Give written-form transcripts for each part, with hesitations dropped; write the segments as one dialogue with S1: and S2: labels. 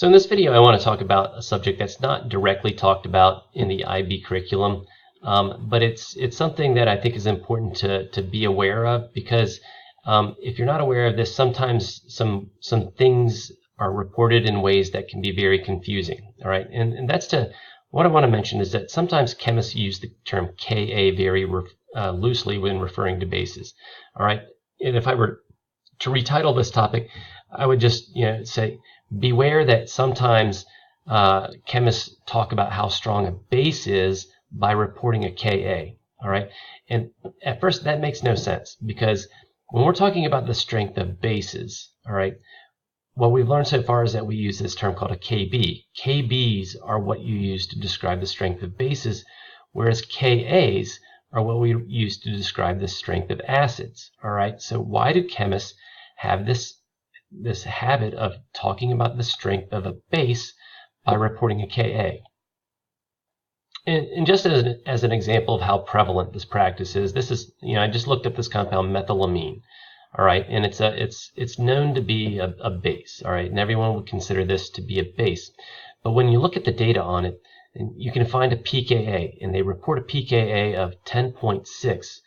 S1: So in this video, I want to talk about a subject that's not directly talked about in the IB curriculum, but it's something that I think is important to be aware of, because if you're not aware of this, sometimes some things are reported in ways that can be very confusing. All right, and that's what I want to mention is that sometimes chemists use the term Ka very loosely when referring to bases. All right, and if I were to retitle this topic, I would just say, beware that sometimes chemists talk about how strong a base is by reporting a Ka. All right, and at first that makes no sense, because when we're talking about the strength of bases, all right, what we've learned so far is that we use this term called a Kb. Kbs are what you use to describe the strength of bases, whereas Kas are what we use to describe the strength of acids. All right, so why do chemists have this habit of talking about the strength of a base by reporting a Ka? And just as an example of how prevalent this practice is, this is, I just looked at this compound methylamine. All right, and it's known to be a base. All right, and everyone would consider this to be a base. But when you look at the data on it, you can find a pKa, and they report a pKa of 10.6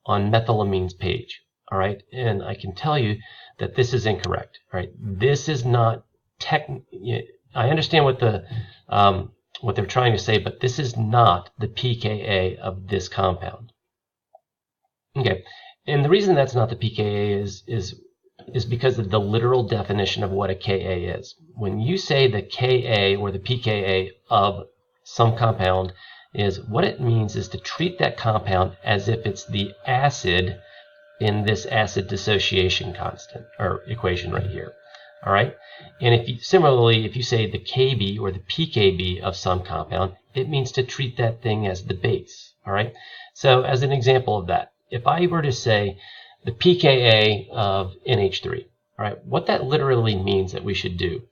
S1: on methylamines page. All right, and I can tell you that this is incorrect. All right, this is not I understand what they're trying to say, but this is not the pKa of this compound. Okay. And the reason that's not the pKa is because of the literal definition of what a Ka is. When you say the Ka or the pKa of some compound, is what it means is to treat that compound as if it's the acid in this acid dissociation constant or equation right here. All right. And similarly, if you say the Kb or the pKb of some compound, it means to treat that thing as the base. All right. So as an example of that, if I were to say the pKa of NH3, all right, what that literally means that we should do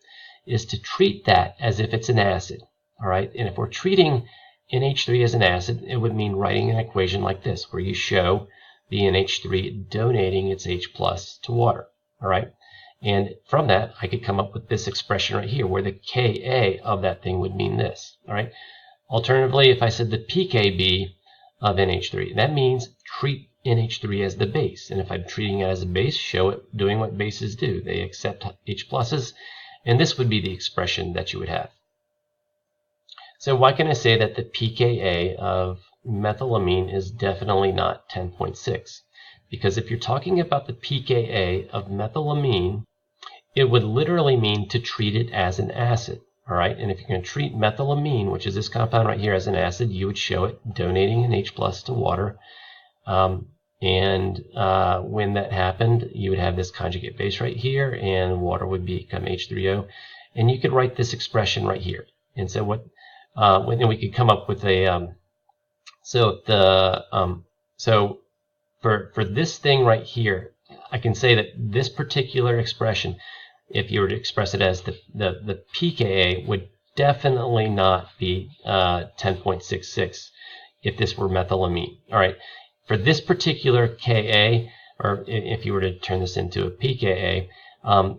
S1: is to treat that as if it's an acid, all right? And if we're treating NH3 as an acid, it would mean writing an equation like this, where you show the NH3 donating its H plus to water, all right? And from that, I could come up with this expression right here, where the Ka of that thing would mean this, all right? Alternatively, if I said the pKb of NH3, that means treat NH3 as the base. And if I'm treating it as a base, show it doing what bases do. They accept H pluses, and this would be the expression that you would have. So why can I say that the pKa of methylamine is definitely not 10.6? Because if you're talking about the pKa of methylamine, it would literally mean to treat it as an acid. All right, and if you're going to treat methylamine, which is this compound right here, as an acid, you would show it donating an H plus to water. When that happened, you would have this conjugate base right here, and water would become H3O, and you could write this expression right here. And so then we could come up with a for this thing right here, I can say that this particular expression, if you were to express it as the pKa, would definitely not be 10.66 if this were methylamine. All right. For this particular Ka, or if you were to turn this into a pKa,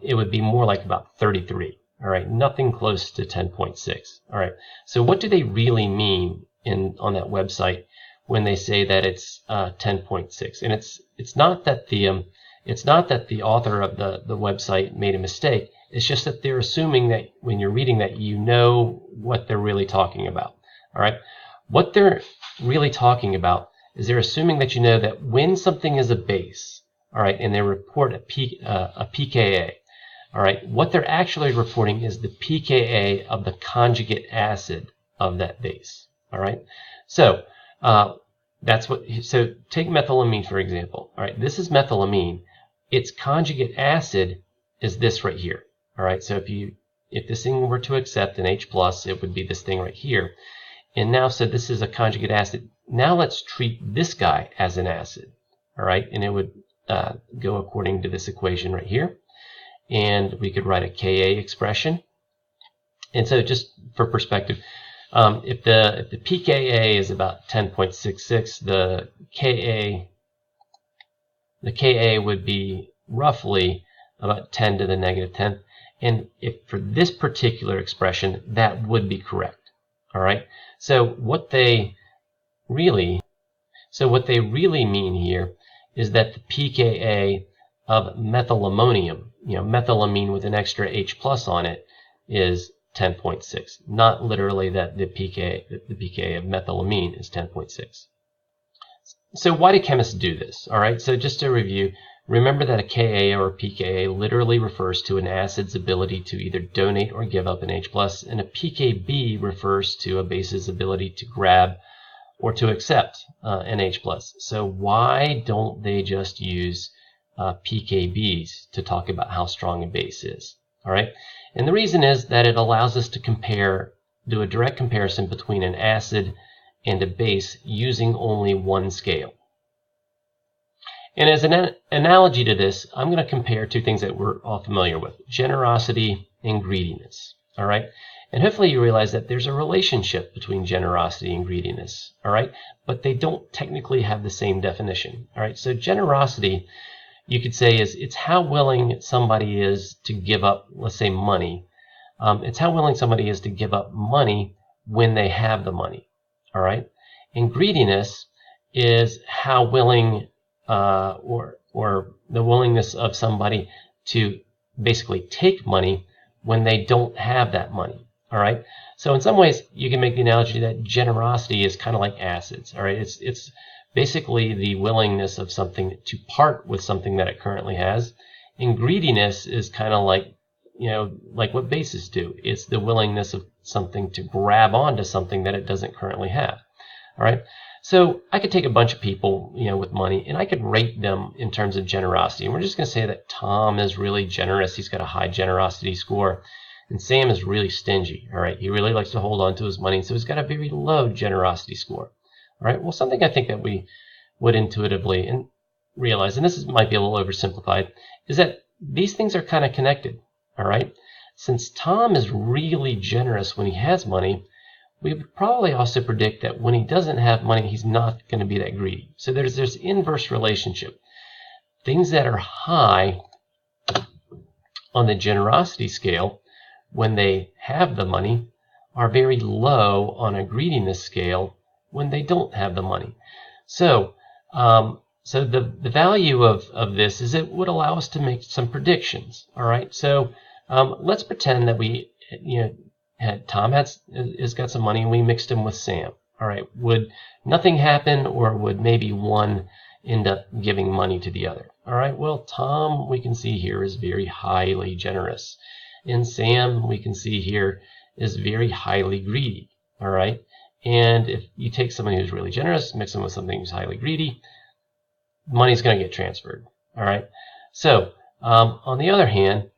S1: it would be more like about 33. All right, nothing close to 10.6. All right, so what do they really mean on that website when they say that it's 10.6? And it's not that the author of the website made a mistake. It's just that they're assuming that when you're reading that, you know what they're really talking about. All right, what they're really talking about is they're assuming that you know that when something is a base, all right, and they report a pKa, all right, what they're actually reporting is the pKa of the conjugate acid of that base. All right, so so take methylamine for example. All right, this is methylamine. Its conjugate acid is this right here. All right, so if this thing were to accept an H plus, it would be this thing right here. And now, so this is a conjugate acid. Now let's treat this guy as an acid. All right, and it would go according to this equation right here. And we could write a Ka expression. And so just for perspective, if the pKa is about 10.66, the Ka would be roughly about 10 to the negative 10th. And if for this particular expression, that would be correct. All right. So what they really mean here is that the pKa of methylammonium, methylamine with an extra H plus on it, is 10.6. Not literally that the pKa of methylamine is 10.6. So why do chemists do this? All right. So just to review, remember that a Ka or a pKa literally refers to an acid's ability to either donate or give up an H plus, and a pKb refers to a base's ability to grab or to accept an H plus. So why don't they just use pKb's to talk about how strong a base is? All right, and the reason is that it allows us to do a direct comparison between an acid and a base using only one scale. And as an analogy to this, I'm going to compare two things that we're all familiar with: generosity and greediness. All right. And hopefully you realize that there's a relationship between generosity and greediness, all right? But they don't technically have the same definition, all right? So generosity, you could say, is it's how willing somebody is to give up, let's say, money. It's how willing somebody is to give up money when they have the money, all right? And greediness is how willing or the willingness of somebody to basically take money when they don't have that money. All right. So in some ways, you can make the analogy that generosity is kind of like acids. All right. It's basically the willingness of something to part with something that it currently has. And greediness is kind of like, like what bases do. It's the willingness of something to grab onto something that it doesn't currently have. All right. So I could take a bunch of people, with money, and I could rate them in terms of generosity. And we're just going to say that Tom is really generous. He's got a high generosity score. And Sam is really stingy, all right? He really likes to hold on to his money, so he's got a very low generosity score, all right? Well, something I think that we would intuitively and realize, and this might be a little oversimplified, is that these things are kind of connected, all right? Since Tom is really generous when he has money, we would probably also predict that when he doesn't have money, he's not going to be that greedy. So there's this inverse relationship. Things that are high on the generosity scale, when they have the money, are very low on a greediness scale when they don't have the money. So the value of this is it would allow us to make some predictions. All right. So let's pretend that we, Tom has got some money and we mixed him with Sam. All right. Would nothing happen, or would maybe one end up giving money to the other? All right. Well, Tom, we can see here, is very highly generous. And Sam, we can see here, is very highly greedy, all right? And if you take somebody who's really generous, mix them with something who's highly greedy, money's going to get transferred, all right? So, on the other hand,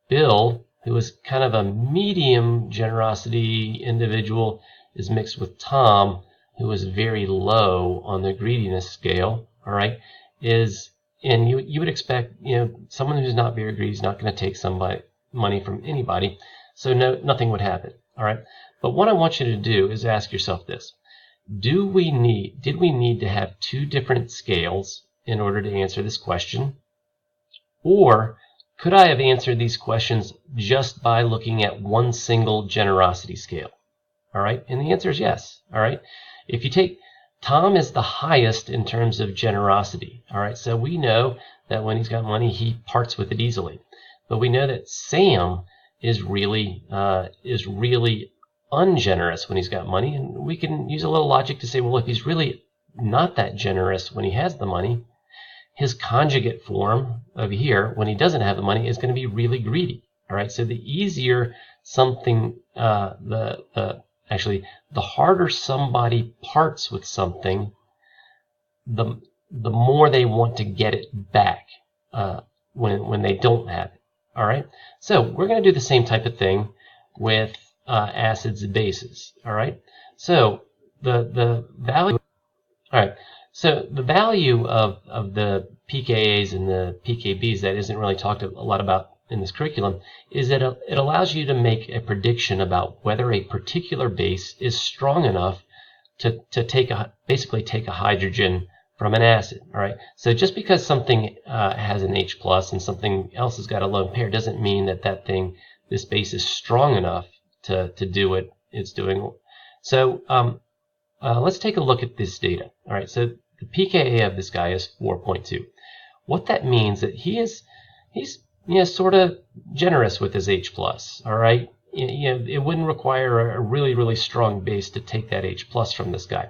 S1: Bill, who is kind of a medium generosity individual, is mixed with Tom, who is very low on the greediness scale, all right? And you would expect, someone who's not very greedy is not going to take money from anybody, so nothing would happen, all right? But what I want you to do is ask yourself this: did we need to have two different scales in order to answer this question? Or could I have answered these questions just by looking at one single generosity scale? All right, and the answer is yes. All right, if you take Tom is the highest in terms of generosity, all right, so we know that when he's got money, he parts with it easily. But we know that Sam is really ungenerous when he's got money, and we can use a little logic to say, well, if he's really not that generous when he has the money, his conjugate form over here, when he doesn't have the money, is going to be really greedy. All right, so the easier something, actually, the harder somebody parts with something, the more they want to get it back when they don't have it. All right, so we're going to do the same type of thing with acids and bases. All right, so the value. All right, so the value of the pKa's and the pKb's that isn't really talked a lot about in this curriculum is that it allows you to make a prediction about whether a particular base is strong enough to basically take a hydrogen from an acid. All right, so just because something has an H plus and something else has got a lone pair doesn't mean that thing this base is strong enough to do what it's doing. So let's take a look at this data. All right, so the pKa of this guy is 4.2. What that means that he's sort of generous with his H+. All right, it wouldn't require a really strong base to take that H+ from this guy.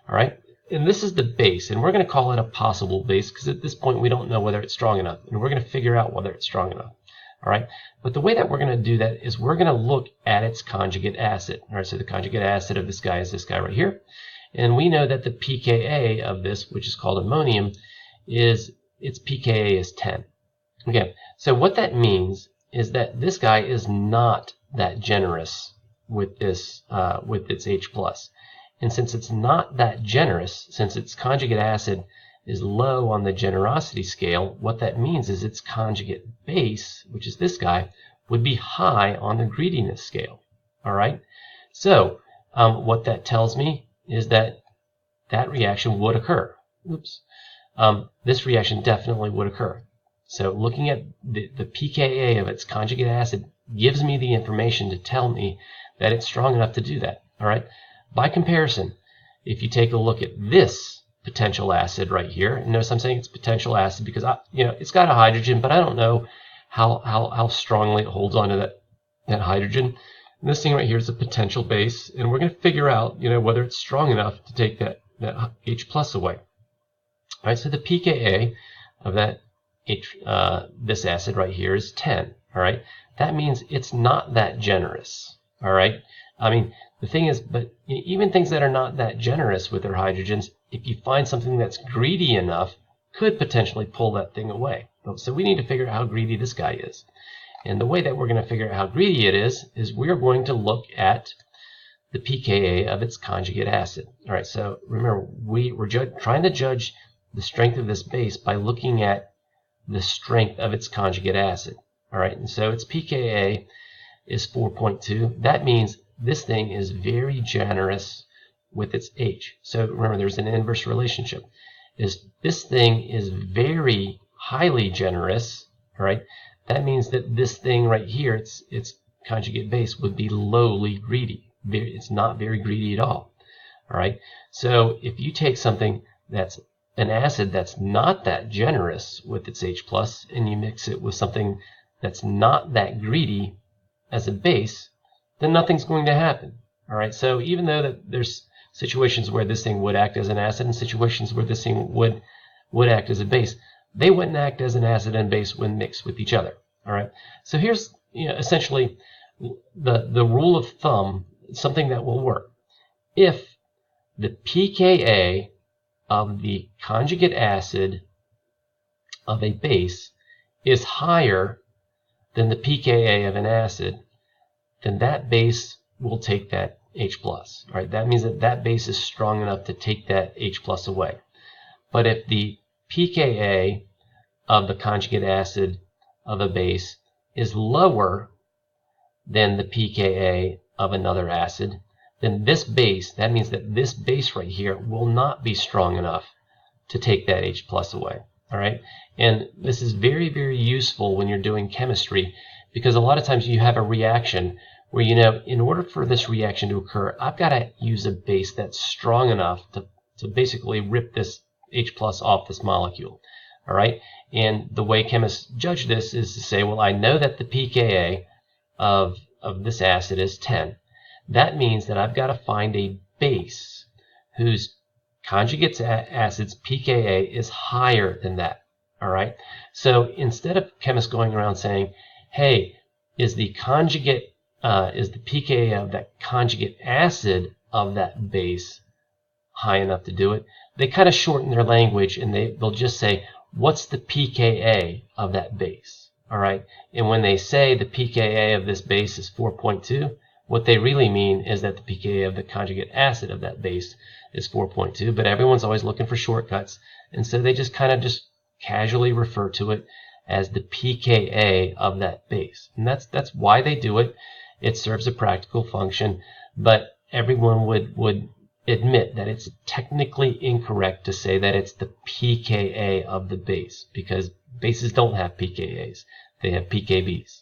S1: All right, and this is the base, and we're going to call it a possible base because at this point we don't know whether it's strong enough, and we're going to figure out whether it's strong enough. All right, but the way that we're going to do that is we're going to look at its conjugate acid. All right, so the conjugate acid of this guy is this guy right here, and we know that the pKa of this, which is called ammonium, its pKa is 10. Okay, so what that means is that this guy is not that generous with this with its H+. And since it's not that generous, since its conjugate acid is low on the generosity scale, what that means is its conjugate base, which is this guy, would be high on the greediness scale. All right, so what that tells me is that that reaction would occur. Oops. This reaction definitely would occur. So looking at the pKa of its conjugate acid gives me the information to tell me that it's strong enough to do that. All right. By comparison, if you take a look at this potential acid right here, and notice I'm saying it's potential acid because it's got a hydrogen, but I don't know how strongly it holds onto that hydrogen. And this thing right here is a potential base, and we're going to figure out whether it's strong enough to take that H+ away. All right, so the pKa of that this acid right here is 10. All right, that means it's not that generous. All right, I mean the thing is, but even things that are not that generous with their hydrogens, if you find something that's greedy enough, could potentially pull that thing away. So we need to figure out how greedy this guy is, and the way that we're going to figure out how greedy it is we're going to look at the pKa of its conjugate acid. All right, so remember we're trying to judge the strength of this base by looking at the strength of its conjugate acid. All right, and so its pKa is 4.2. That means this thing is very generous with its H. So remember, there's an inverse relationship. This thing is very highly generous. All right, that means that this thing right here, its conjugate base, would be lowly greedy. It's not very greedy at all. All right, so if you take something that's an acid that's not that generous with its H+, and you mix it with something that's not that greedy as a base, then nothing's going to happen. All right, so even though that there's situations where this thing would act as an acid and situations where this thing would act as a base, they wouldn't act as an acid and base when mixed with each other. All right, so here's essentially the rule of thumb, something that will work. If the pKa of the conjugate acid of a base is higher than the pKa of an acid, then that base will take that H+. All right, that means that base is strong enough to take that H+ away. But if the pKa of the conjugate acid of a base is lower than the pKa of another acid, then this base, that means that this base right here will not be strong enough to take that H+ away. All right, and this is very useful when you're doing chemistry, because a lot of times you have a reaction where in order for this reaction to occur, I've got to use a base that's strong enough to basically rip this H+ off this molecule. All right, and the way chemists judge this is to say, well, I know that the pKa of this acid is 10. That means that I've got to find a base whose conjugate acid's pKa is higher than that. All right, so instead of chemists going around saying, hey, is the pKa of that conjugate acid of that base high enough to do it, they kind of shorten their language and they'll just say, what's the pKa of that base? All right, and when they say the pKa of this base is 4.2, what they really mean is that the pKa of the conjugate acid of that base is 4.2, but everyone's always looking for shortcuts, and so they just kind of just casually refer to it as the pKa of that base. And that's why they do it. It serves a practical function, but everyone would admit that it's technically incorrect to say that it's the pKa of the base, because bases don't have pKa's, they have pKb's.